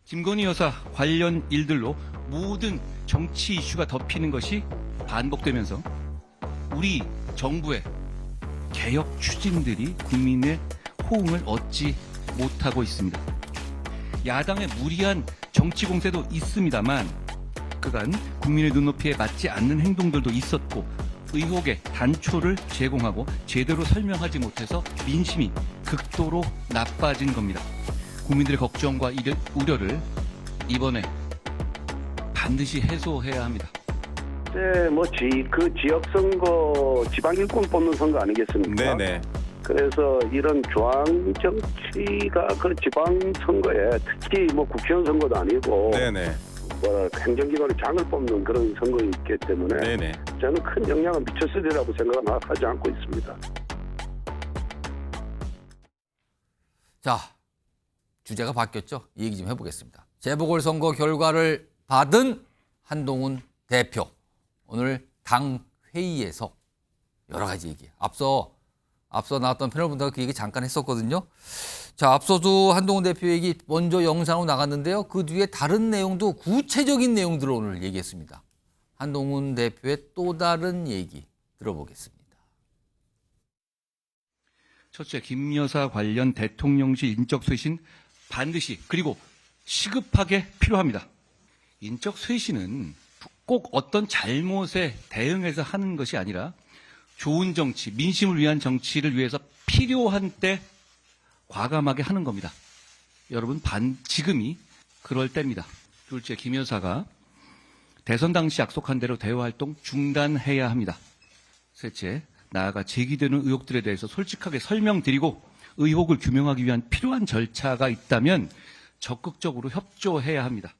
김건희 여사 관련 일들로 모든 정치 이슈가 덮이는 것이 반복되면서 우리 정부의 개혁 추진들이 국민의 호응을 얻지 못하고 있습니다. 야당의 무리한 정치 공세도 있습니다만 그간 국민의 눈높이에 맞지 않는 행동들도 있었고 의혹의 단초를 제공하고 제대로 설명하지 못해서 민심이 극도로 나빠진 겁니다. 국민들의 걱정과 우려를 이번에 반드시 해소해야 합니다. 네, 그 지역 선거 지방 일꾼 뽑는 선거 아니겠습니까? 네네. 그래서 이런 중앙 정치가 그 지방 선거에 특히 국회의원 선거도 아니고 네네. 행정기관의 장을 뽑는 그런 선거이기 때문에 네네. 저는 큰 영향을 미쳤으리라고 생각은 하지 않고 있습니다. 자, 주제가 바뀌었죠. 이 얘기 좀 해보겠습니다. 재보궐선거 결과를 받은 한동훈 대표. 오늘 당 회의에서 여러 가지 얘기. 앞서 나왔던 패널 분들과 그 얘기 잠깐 했었거든요. 자, 앞서도 한동훈 대표 얘기 먼저 영상으로 나갔는데요. 그 뒤에 다른 내용도 구체적인 내용들을 오늘 얘기했습니다. 한동훈 대표의 또 다른 얘기 들어보겠습니다. 첫째, 김 여사 관련 대통령실 인적 쇄신 반드시 그리고 시급하게 필요합니다. 인적 쇄신은 꼭 어떤 잘못에 대응해서 하는 것이 아니라 좋은 정치, 민심을 위한 정치를 위해서 필요한 때 과감하게 하는 겁니다. 여러분, 지금이 그럴 때입니다. 둘째, 김 여사가 대선 당시 약속한 대로 대외활동 중단해야 합니다. 셋째, 나아가 제기되는 의혹들에 대해서 솔직하게 설명드리고 의혹을 규명하기 위한 필요한 절차가 있다면 적극적으로 협조해야 합니다.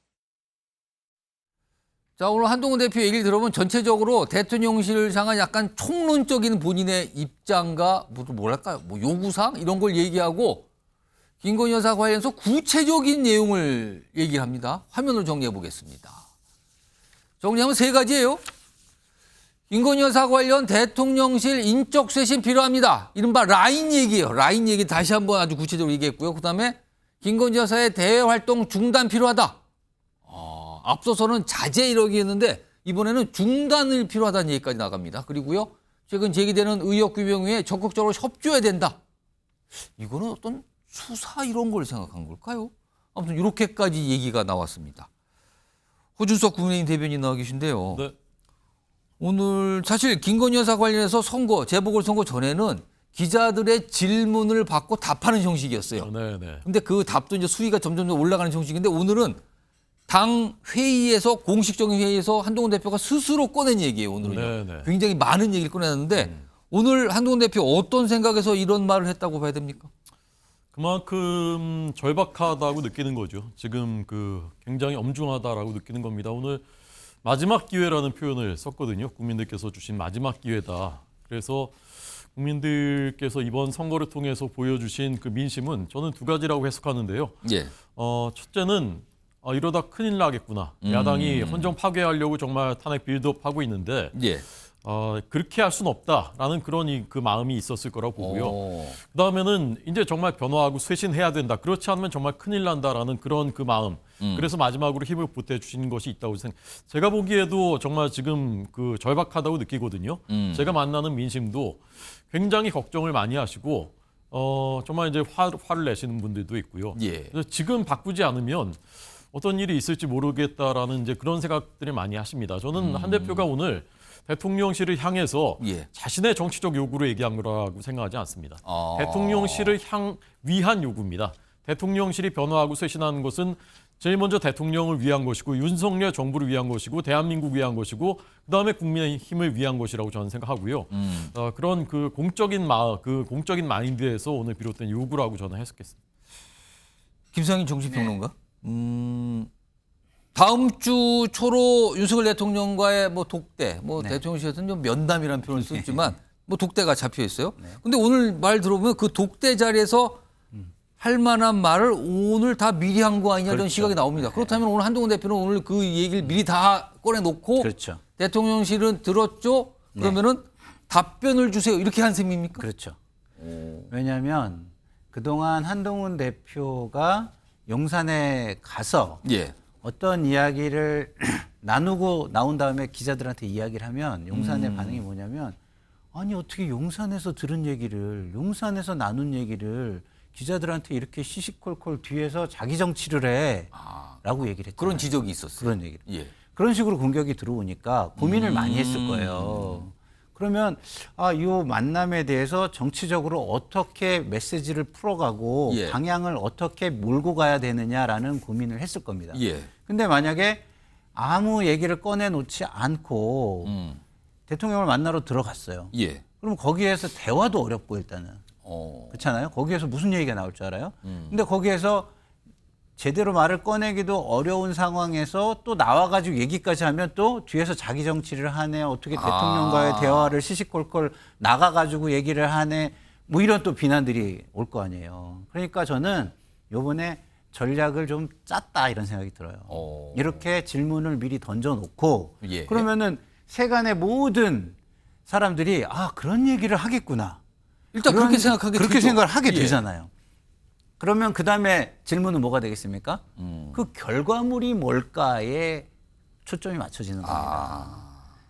자, 오늘 한동훈 대표 얘기를 들어보면 전체적으로 대통령실을 향한 약간 총론적인 본인의 입장과 뭐랄까요? 요구사항 이런 걸 얘기하고 김건희 여사 관련해서 구체적인 내용을 얘기를 합니다. 화면으로 정리해 보겠습니다. 정리하면 세 가지예요. 김건희 여사 관련 대통령실 인적 쇄신 필요합니다. 이른바 라인 얘기예요. 라인 얘기 다시 한번 아주 구체적으로 얘기했고요. 그다음에 김건희 여사의 대외 활동 중단 필요하다. 앞서서는 자제 이러기 했는데 이번에는 중단을 필요하다는 얘기까지 나갑니다. 그리고요, 최근 제기되는 의혹 규명 위에 적극적으로 협조해야 된다. 이거는 어떤 수사 이런 걸 생각한 걸까요? 아무튼 이렇게까지 얘기가 나왔습니다. 호준석 국민의힘 대변인 나와 계신데요. 네. 오늘 사실 김건희 여사 관련해서 재보궐선거 전에는 기자들의 질문을 받고 답하는 형식이었어요. 네네. 근데 그 답도 이제 수위가 점점 올라가는 형식인데 오늘은 당 회의에서 공식적인 회의에서 한동훈 대표가 스스로 꺼낸 얘기예요. 오늘은요. 네네. 굉장히 많은 얘기를 꺼내놨는데 오늘 한동훈 대표 어떤 생각에서 이런 말을 했다고 봐야 됩니까? 그만큼 절박하다고 느끼는 거죠. 지금 굉장히 엄중하다라고 느끼는 겁니다. 오늘 마지막 기회라는 표현을 썼거든요. 국민들께서 주신 마지막 기회다. 그래서 국민들께서 이번 선거를 통해서 보여주신 그 민심은 저는 두 가지라고 해석하는데요. 예. 첫째는 이러다 큰일 나겠구나. 야당이 헌정 파괴하려고 정말 탄핵 빌드업하고 있는데 예. 그렇게 할 수는 없다라는 그런 그 마음이 있었을 거라고 보고요. 그다음에는 이제 정말 변화하고 쇄신해야 된다. 그렇지 않으면 정말 큰일 난다라는 그런 그 마음. 그래서 마지막으로 힘을 보태주신 것이 있다고 제가 보기에도 정말 지금 절박하다고 느끼거든요. 제가 만나는 민심도 굉장히 걱정을 많이 하시고 정말 이제 화를 내시는 분들도 있고요. 예. 그래서 지금 바꾸지 않으면 어떤 일이 있을지 모르겠다라는 이제 그런 생각들을 많이 하십니다. 저는 한 대표가 오늘 대통령실을 향해서 예. 자신의 정치적 요구를 얘기한 거라고 생각하지 않습니다. 대통령실을 위한 요구입니다. 대통령실이 변화하고 쇄신하는 것은 제일 먼저 대통령을 위한 것이고 윤석열 정부를 위한 것이고 대한민국을 위한 것이고 그다음에 국민의힘을 위한 것이라고 저는 생각하고요. 그런 공적인 마인드에서 오늘 비롯된 요구라고 저는 해석했습니다. 김상인 정치평론가? 다음 주 초로 윤석열 대통령과의 독대, 대통령실에서는 좀 면담이라는 표현을 썼지만 독대가 잡혀 있어요. 근데 오늘 말 들어보면 그 독대 자리에서 할 만한 말을 오늘 다 미리 한 거 아니냐 이런 시각이 나옵니다. 그렇다면 오늘 한동훈 대표는 오늘 그 얘기를 미리 다 꺼내놓고 그렇죠. 대통령실은 들었죠? 그러면은 답변을 주세요. 이렇게 한 셈입니까? 그렇죠. 왜냐하면 그동안 한동훈 대표가 용산에 가서 예. 어떤 이야기를 나누고 나온 다음에 기자들한테 이야기를 하면 용산의 반응이 뭐냐면 아니 어떻게 용산에서 들은 얘기를 용산에서 나눈 얘기를 기자들한테 이렇게 시시콜콜 뒤에서 자기 정치를 해라고 얘기를 했죠. 그런 지적이 있었어요. 그런 얘기를. 예. 그런 식으로 공격이 들어오니까 고민을 많이 했을 거예요. 그러면 이 만남에 대해서 정치적으로 어떻게 메시지를 풀어가고 예. 방향을 어떻게 몰고 가야 되느냐라는 고민을 했을 겁니다. 예. 근데 만약에 아무 얘기를 꺼내놓지 않고 대통령을 만나러 들어갔어요. 예. 그럼 거기에서 대화도 어렵고 일단은. 어. 그렇잖아요. 거기에서 무슨 얘기가 나올 줄 알아요? 근데 거기에서 제대로 말을 꺼내기도 어려운 상황에서 또 나와가지고 얘기까지 하면 또 뒤에서 자기 정치를 하네. 어떻게 대통령과의 대화를 시시콜콜 나가가지고 얘기를 하네. 뭐 이런 또 비난들이 올 거 아니에요. 그러니까 저는 요번에 전략을 좀 짰다 이런 생각이 들어요. 이렇게 질문을 미리 던져놓고 예. 그러면은 세간의 모든 사람들이 그런 얘기를 하겠구나. 일단 그렇게 생각하게 그렇게 되죠. 생각을 하게 예. 되잖아요. 그러면 그 다음에 질문은 뭐가 되겠습니까? 그 결과물이 뭘까에 초점이 맞춰지는 겁니다.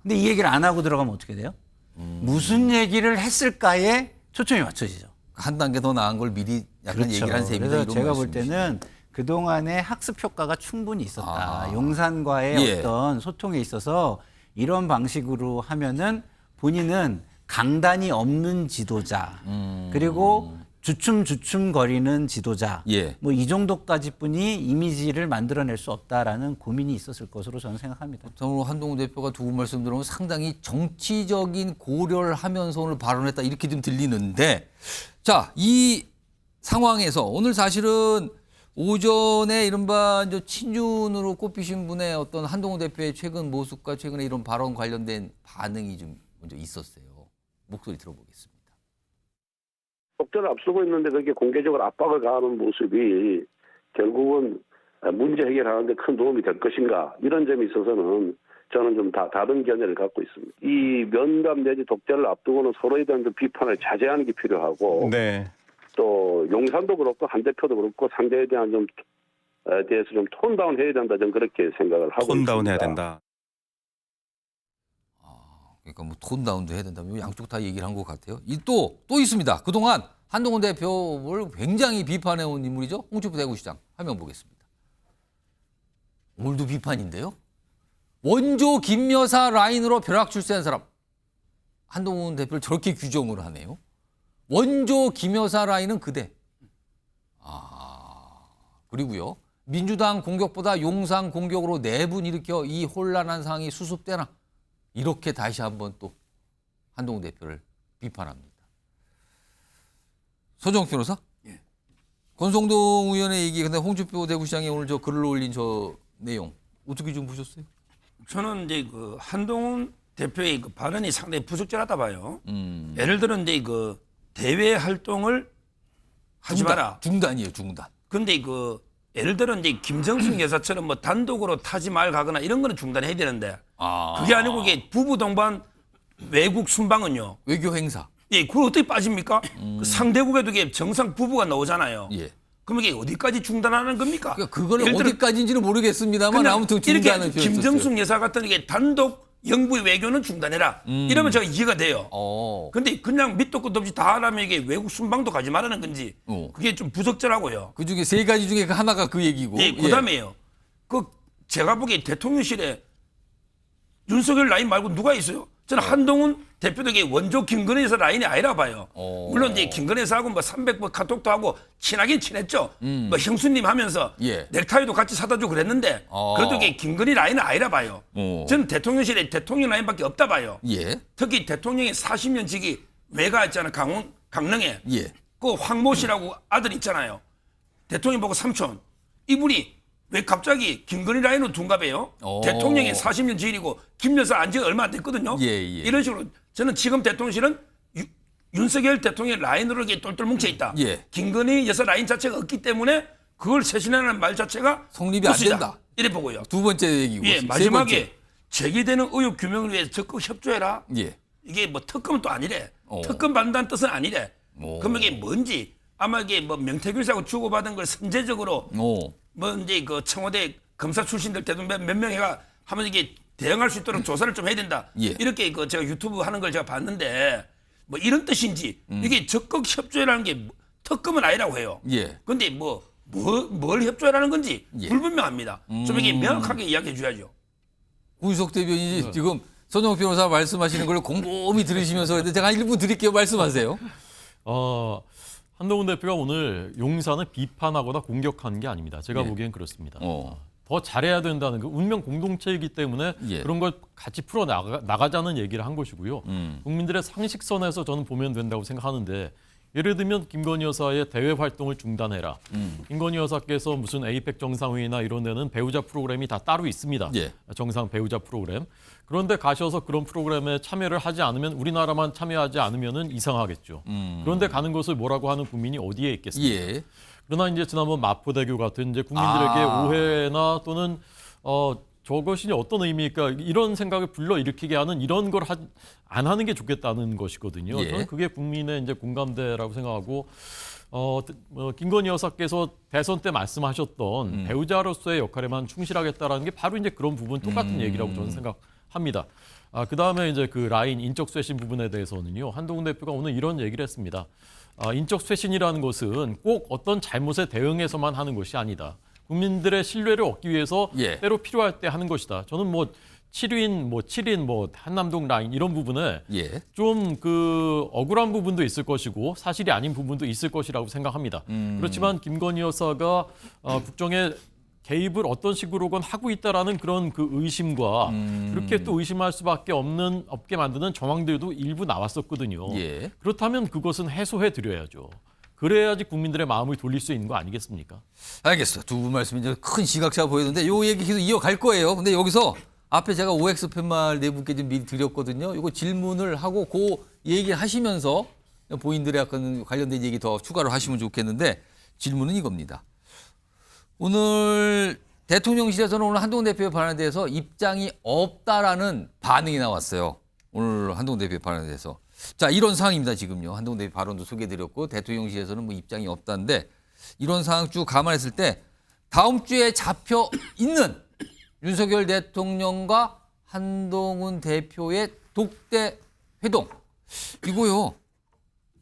근데 이 얘기를 안 하고 들어가면 어떻게 돼요? 무슨 얘기를 했을까에 초점이 맞춰지죠. 한 단계 더 나은 걸 미리 약간 얘기를 한 셈이다. 그래서 이런 제가 볼 말씀이시죠. 때는 그동안의 학습 효과가 충분히 있었다. 용산과의 예. 어떤 소통에 있어서 이런 방식으로 하면은 본인은 강단이 없는 지도자 그리고 주춤주춤거리는 지도자 예. 뭐 이 정도까지뿐이 이미지를 만들어낼 수 없다라는 고민이 있었을 것으로 저는 생각합니다. 오늘 한동훈 대표가 두 분 말씀 들으면 상당히 정치적인 고려를 하면서 오늘 발언했다 이렇게 좀 들리는데 자, 이 상황에서 오늘 사실은 오전에 이른바 이제 친윤으로 꼽히신 분의 어떤 한동훈 대표의 최근 모습과 최근에 이런 발언 관련된 반응이 좀 먼저 있었어요. 목소리 들어보겠습니다. 독재를 앞서고 있는데 그게 공개적으로 압박을 가하는 모습이 결국은 문제 해결하는 데 큰 도움이 될 것인가 이런 점에 있어서는 저는 좀 다른 견해를 갖고 있습니다. 이 면담 내지 독재를 앞두고는 서로에 대한 좀 비판을 자제하는 게 필요하고 네. 또 용산도 그렇고 한 대표도 그렇고 상대에 대한 좀 대해서 좀 톤다운 해야 된다 저는 그렇게 생각을 하고 톤다운 해야 있습니다. 된다. 그러니까 뭐 톤다운도 해야 된다면 양쪽 다 얘기를 한 것 같아요. 또 있습니다. 그동안 한동훈 대표를 굉장히 비판해온 인물이죠. 홍준표 대구시장 화면 보겠습니다. 오늘도 비판인데요. 원조 김여사 라인으로 벼락 출세한 사람. 한동훈 대표를 저렇게 규정을 하네요. 원조 김여사 라인은 그대. 그리고요. 민주당 공격보다 용산 공격으로 내분 일으켜 이 혼란한 상황이 수습되나. 이렇게 다시 한번 또 한동훈 대표를 비판합니다. 서정욱 변호사? 예. 권성동 의원의 얘기, 근데 홍준표 대구시장이 오늘 저 글을 올린 저 내용 어떻게 좀 보셨어요? 저는 이제 그 한동훈 대표의 그 발언이 상당히 부적절하다 봐요. 예를 들어 이제 그 대외 활동을 하지 마라. 중단이에요, 중단. 근데 그 예를 들어 이제 김정숙 여사처럼 뭐 단독으로 타지 말 가거나 이런 거는 중단해야 되는데 그게 아니고 이게 부부 동반 외국 순방은요. 외교 행사. 예, 그걸 어떻게 빠집니까? 그 상대국에도 이게 정상 부부가 나오잖아요. 예. 그럼 이게 어디까지 중단하는 겁니까? 그러니까 그거는 예를 들어 어디까지인지는 모르겠습니다만 그냥 아무튼 이렇게 중단을 표했었어요. 김정숙 여사 같은 이게 단독 영부의 외교는 중단해라. 이러면 제가 이해가 돼요. 근데 그냥 밑도 끝도 없이 다 하라면 이게 외국 순방도 가지 말라는 건지 그게 좀 부적절하고요. 그 중에 세 가지 중에 그 하나가 그 얘기고. 예, 그다음에요. 그 제가 보기에 대통령실에 윤석열 라인 말고 누가 있어요? 저는 한동훈 대표도 이게 원조 김건희 여사 라인이 아니라 봐요. 물론 이제 김건희 여사하고 뭐 300번 카톡도 하고 친하긴 친했죠. 뭐 형수님 하면서 예. 넥타이도 같이 사다 주고 그랬는데 그래도 이게 김건희 라인은 아니라 봐요. 저는 대통령실에 대통령 라인밖에 없다 봐요. 예. 특히 대통령의 40년 직이 외가 있잖아요. 강릉에. 예. 그 황모 씨라고 아들 있잖아요. 대통령 보고 삼촌. 이분이 왜 갑자기 김건희 라인으로 둔갑해요? 대통령이 40년 지일이고 김 여사 안지 얼마 안 됐거든요. 예. 이런 식으로 저는 지금 대통령실은 윤석열 대통령 라인으로 이렇게 똘똘 뭉쳐 있다. 예. 김건희 여사 라인 자체가 없기 때문에 그걸 쇄신하는 말 자체가 성립이 안 부수자. 된다. 이래 보고요. 두 번째 얘기고. 예, 세 마지막에 번째. 제기되는 의혹 규명을 위해 적극 협조해라. 예. 이게 뭐 특검은 또 아니래. 특검 받는다는 뜻은 아니래. 그럼 이게 뭔지 아마 이게 뭐 명태균 씨하고 주고받은 걸 선제적으로 오. 뭐 이제 그 청와대 검사 출신들 대통령 몇 명이가 하면 이게 대응할 수 있도록 조사를 좀 해야 된다. 예. 이렇게 그 제가 유튜브 하는 걸 제가 봤는데 뭐 이런 뜻인지 이게 적극 협조라는 게 특검은 아니라고 해요. 예. 근데 뭘 협조라는 건지 예. 불분명합니다. 좀 이게 명확하게 이야기해 줘야죠. 구희석 대변인이 지금 손영욱 변호사 말씀하시는 걸 곰곰이 들으시면서 그런데 제가 1분 드릴게요. 말씀하세요. 한동훈 대표가 오늘 용산을 비판하거나 공격한 게 아닙니다. 제가 예. 보기엔 그렇습니다. 어. 더 잘해야 된다는 그 운명 공동체이기 때문에 예. 그런 걸 같이 풀어 나가자는 얘기를 한 것이고요. 국민들의 상식선에서 저는 보면 된다고 생각하는데 예를 들면 김건희 여사의 대외 활동을 중단해라. 김건희 여사께서 무슨 에이펙 정상회의나 이런 데는 배우자 프로그램이 다 따로 있습니다. 예. 정상 배우자 프로그램. 그런데 가셔서 그런 프로그램에 참여를 하지 않으면 우리나라만 참여하지 않으면은 이상하겠죠. 그런데 가는 것을 뭐라고 하는 국민이 어디에 있겠습니까? 예. 그러나 이제 지난번 마포대교 같은 이제 국민들에게 오해나 또는 저것이 어떤 의미일까 이런 생각을 불러일으키게 하는 이런 걸 안 하는 게 좋겠다는 것이거든요. 예. 저는 그게 국민의 이제 공감대라고 생각하고 김건희 여사께서 대선 때 말씀하셨던 배우자로서의 역할에만 충실하겠다라는 게 바로 이제 그런 부분 똑같은 얘기라고 저는 생각합니다. 그 다음에 이제 그 라인 인적 쇄신 부분에 대해서는요. 한동훈 대표가 오늘 이런 얘기를 했습니다. 인적 쇄신이라는 것은 꼭 어떤 잘못에 대응해서만 하는 것이 아니다. 국민들의 신뢰를 얻기 위해서 예. 때로 필요할 때 하는 것이다. 저는 7인, 한남동 라인 이런 부분에 예. 좀 그 억울한 부분도 있을 것이고 사실이 아닌 부분도 있을 것이라고 생각합니다. 그렇지만 김건희 여사가 국정에 개입을 어떤 식으로건 하고 있다라는 그런 그 의심과 그렇게 또 의심할 수밖에 없게 만드는 정황들도 일부 나왔었거든요. 예. 그렇다면 그것은 해소해 드려야죠. 그래야지 국민들의 마음을 돌릴 수 있는 거 아니겠습니까? 알겠어요. 두 분 말씀이 이제 큰 시각차가 보이는데 요 얘기 계속 이어갈 거예요. 근데 여기서 앞에 제가 OX 팻말 네 분께 좀 미리 드렸거든요. 이거 질문을 하고 그 얘기 하시면서 본인들의 약간 관련된 얘기 더 추가로 하시면 좋겠는데 질문은 이겁니다. 오늘 대통령실에서는 오늘 한동훈 대표의 발언에 대해서 입장이 없다라는 반응이 나왔어요. 오늘 한동훈 대표의 발언에 대해서. 자, 이런 상황입니다, 지금요. 한동훈 대표 발언도 소개해드렸고 대통령실에서는 뭐 입장이 없다는데 이런 상황 쭉 감안했을 때 다음 주에 잡혀 있는 윤석열 대통령과 한동훈 대표의 독대 회동. 이거요.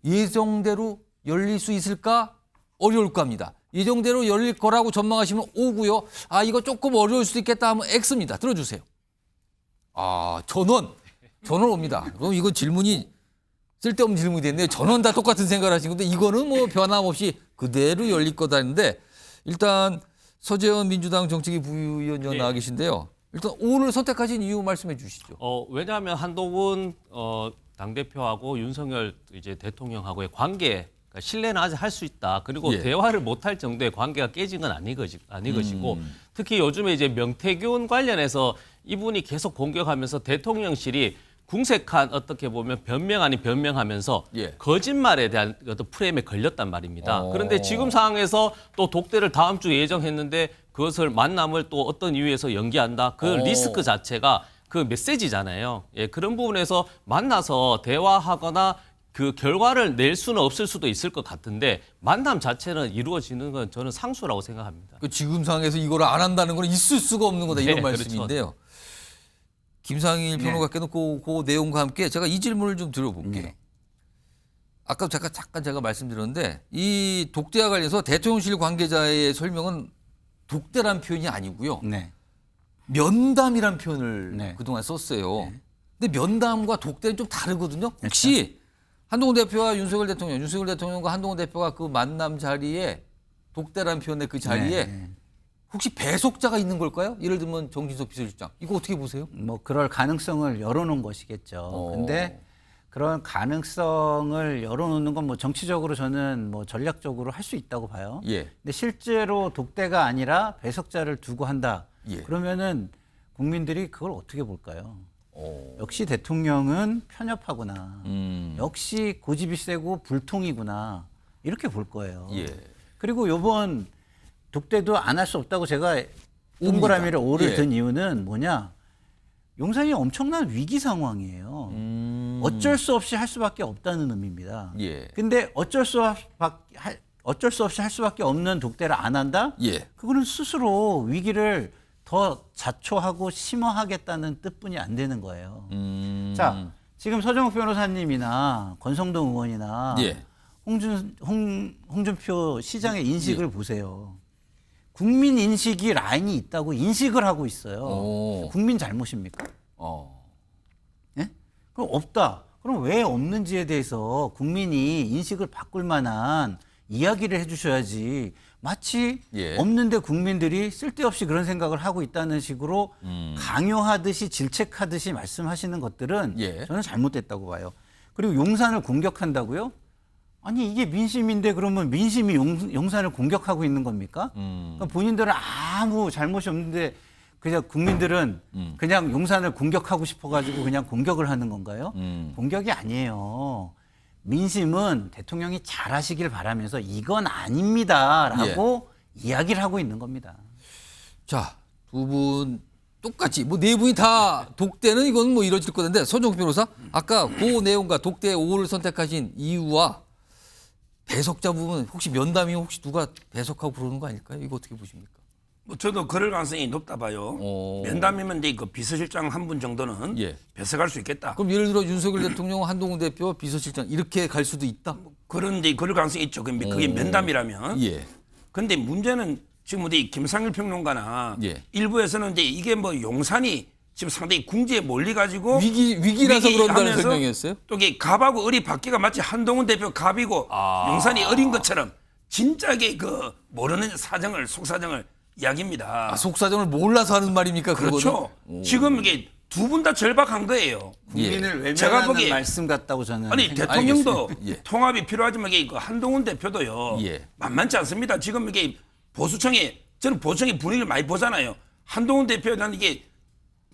예정대로 열릴 수 있을까? 어려울 겁니다. 예정대로 열릴 거라고 전망하시면 O고요. 이거 조금 어려울 수도 있겠다 하면 X입니다. 들어주세요. 전원 옵니다. 그럼 이거 질문이 쓸데없는 질문이 됐네요. 전원 다 똑같은 생각을 하신 건데 이거는 뭐 변함없이 그대로 열릴 거다는데 일단 서재원 민주당 정책위 부위원장 나와 계신데요. 일단 오늘 선택하신 이유 말씀해 주시죠. 왜냐하면 한동훈 당대표하고 윤석열 이제 대통령하고의 관계 그러니까 신뢰는 아직 할 수 있다. 그리고 예. 대화를 못할 정도의 관계가 깨진 건 아니것이고 특히 요즘에 이제 명태균 관련해서 이분이 계속 공격하면서 대통령실이 궁색한 어떻게 보면 변명 아닌 변명하면서 예. 거짓말에 대한 어떤 프레임에 걸렸단 말입니다. 그런데 지금 상황에서 또 독대를 다음 주 예정했는데 그것을 만남을 또 어떤 이유에서 연기한다. 그 리스크 자체가 그 메시지잖아요. 예, 그런 부분에서 만나서 대화하거나 그 결과를 낼 수는 없을 수도 있을 것 같은데 만남 자체는 이루어지는 건 저는 상수라고 생각합니다. 그 지금 상황에서 이걸 안 한다는 건 있을 수가 없는 거다 이런 네, 말씀인데요. 김상일 평론가께는 그 내용과 함께 제가 이 질문을 좀 드려볼게요. 아까 잠깐 제가 말씀드렸는데 이 독대와 관련해서 대통령실 관계자의 설명은 독대란 표현이 아니고요. 네. 면담이란 표현을 네. 그동안 썼어요. 근데 면담과 독대는 좀 다르거든요. 혹시 한동훈 대표와 윤석열 대통령과 한동훈 대표가 그 만남 자리에 독대란 표현의 그 자리에 네. 혹시 배속자가 있는 걸까요? 예를 들면 정진석 비서실장. 이거 어떻게 보세요? 뭐 그럴 가능성을 열어놓은 것이겠죠. 근데 그런 가능성을 열어놓는 건 뭐 정치적으로 저는 뭐 전략적으로 할 수 있다고 봐요. 예. 근데 실제로 독대가 아니라 배석자를 두고 한다. 예. 그러면은 국민들이 그걸 어떻게 볼까요? 역시 대통령은 편협하구나. 역시 고집이 세고 불통이구나. 이렇게 볼 거예요. 예. 그리고 요번 독대도 안 할 수 없다고 제가 동그라미를 오를 예. 든 이유는 뭐냐? 용산이 엄청난 위기 상황이에요. 어쩔 수 없이 할 수밖에 없다는 의미입니다. 예. 근데 어쩔 수 없이 할 수밖에 없는 독대를 안 한다? 예. 그거는 스스로 위기를 더 자초하고 심화하겠다는 뜻뿐이 안 되는 거예요. 자, 지금 서정욱 변호사님이나 권성동 의원이나 예. 홍준표 시장의 인식을 보세요. 국민 인식이 라인이 있다고 인식을 하고 있어요. 오. 국민 잘못입니까? 예? 그럼 없다. 그럼 왜 없는지에 대해서 국민이 인식을 바꿀 만한 이야기를 해주셔야지. 마치 예. 없는데 국민들이 쓸데없이 그런 생각을 하고 있다는 식으로 강요하듯이 질책하듯이 말씀하시는 것들은 예. 저는 잘못됐다고 봐요. 그리고 용산을 공격한다고요? 아니 이게 민심인데 그러면 민심이 용산을 공격하고 있는 겁니까? 그러니까 본인들은 아무 잘못이 없는데 그냥 국민들은 그냥 용산을 공격하고 싶어가지고 그냥 공격을 하는 건가요? 공격이 아니에요. 민심은 대통령이 잘하시길 바라면서 이건 아닙니다라고 이야기를 하고 있는 겁니다. 자, 두 분 똑같이 뭐 네 분이 다 독대는 이건 뭐 이뤄질 건데 손정욱 변호사 아까 그 내용과 독대 5를 선택하신 이유와 배석자 부분 혹시 면담이면 혹시 누가 배석하고 그러는 거 아닐까요? 이거 어떻게 보십니까? 뭐 저도 그럴 가능성이 높다 봐요. 면담이면 이제 그 비서실장 한 분 정도는 예. 배석할 수 있겠다. 그럼 예를 들어 윤석열 대통령, 한동훈 대표, 비서실장 이렇게 갈 수도 있다? 그런데 그럴 가능성이 있죠. 그게 면담이라면. 예. 근데 문제는 지금 우리 김상일 평론가나 예. 일부에서는 이제 이게 뭐 용산이 지금 상당히 궁지에 몰려가지고 위기라서 그런다는 위기하면서 설명이었어요? 또 이게 갑하고 을이 바뀌가 마치 한동훈 대표 갑이고 용산이 을인 것처럼 진짜게 그 모르는 사정을 속사정을 이야기입니다. 아, 속사정을 몰라서 하는 말입니까? 그렇죠. 그거는? 지금 이게 두 분 다 절박한 거예요. 국민을 제가 외면하는 보기에- 말씀 같다고 저는 아니 생각합니다. 대통령도 알겠습니다. 예. 통합이 필요하지만 이게 그 한동훈 대표도요. 예. 만만치 않습니다. 지금 이게 저는 보수청의 분위기를 많이 보잖아요. 한동훈 대표는 이게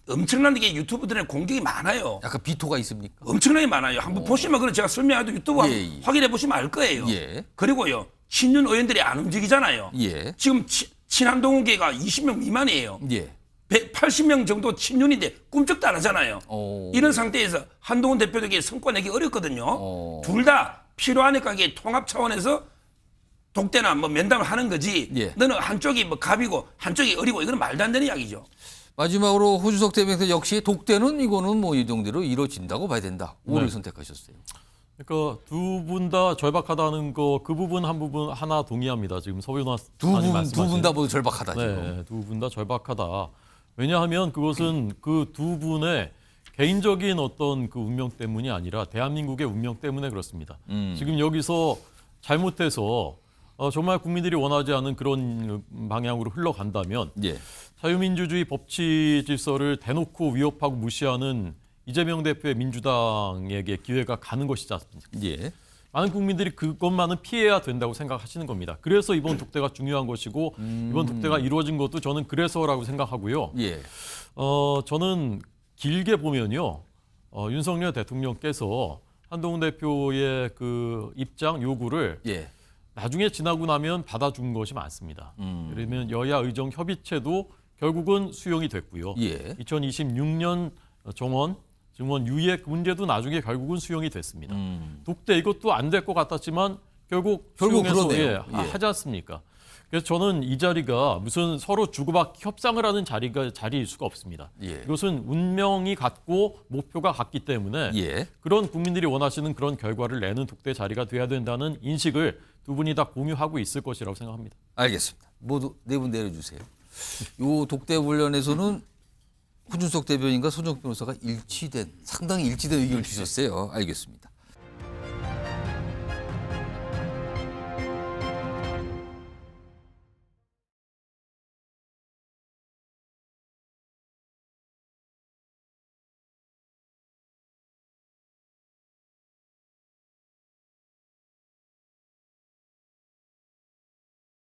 엄청난 이게 유튜브들의 공격이 많아요. 약간 비토가 있습니까? 엄청나게 많아요. 한번 보시면 그건 제가 설명해도 유튜브 한번 예. 확인해 보시면 알 거예요. 예. 그리고요 친윤 의원들이 안 움직이잖아요. 예. 지금 친한동훈계가 20명 미만이에요. 예. 180명 정도 친윤인데 꿈쩍도 안 하잖아요. 오. 이런 상태에서 한동훈 대표에게 성과 내기 어렵거든요. 오. 둘 다 필요하니까 이게 통합 차원에서 독대나 뭐 면담을 하는 거지. 예. 너는 한쪽이 뭐 갑이고 한쪽이 을이고 이건 말도 안 되는 이야기죠. 마지막으로 호주석 대변인께서 역시 독대는 이거는 뭐 이 정도로 이루어진다고 봐야 된다. 5를 선택하셨어요. 그러니까 두 분 다 절박하다는 거 그 부분 한 부분 하나 동의합니다. 지금 서 변호사님 두 분 말씀하신. 다 모두 절박하다 지금. 네, 두 분 다 절박하다. 왜냐하면 그것은 그 두 분의 개인적인 어떤 그 운명 때문이 아니라 대한민국의 운명 때문에 그렇습니다. 지금 여기서 잘못해서 정말 국민들이 원하지 않은 그런 방향으로 흘러간다면 예. 자유민주주의 법치 질서를 대놓고 위협하고 무시하는 이재명 대표의 민주당에게 기회가 가는 것이지 않습니까? 예. 많은 국민들이 그것만은 피해야 된다고 생각하시는 겁니다. 그래서 이번 독대가 중요한 것이고 이번 독대가 이루어진 것도 저는 그래서라고 생각하고요. 예. 저는 길게 보면요. 윤석열 대통령께서 한동훈 대표의 그 입장 요구를 예. 나중에 지나고 나면 받아준 것이 많습니다. 그러면 여야 의정 협의체도 결국은 수용이 됐고요. 예. 2026년 증원 유예 문제도 나중에 결국은 수용이 됐습니다. 독대 이것도 안 될 것 같았지만 결국 수용해서 그러네요. 예. 하지 않습니까? 그래서 저는 이 자리가 무슨 서로 주고받기 협상을 하는 자리일 수가 없습니다. 예. 이것은 운명이 같고 목표가 같기 때문에 예. 그런 국민들이 원하시는 그런 결과를 내는 독대 자리가 돼야 된다는 인식을 두 분이 다 공유하고 있을 것이라고 생각합니다. 알겠습니다. 모두 네 분 내려주세요. 요 독대 관련해서는 홍준석 대변인과 손정욱 변호사가 상당히 일치된 의견을 주셨어요. 알겠습니다.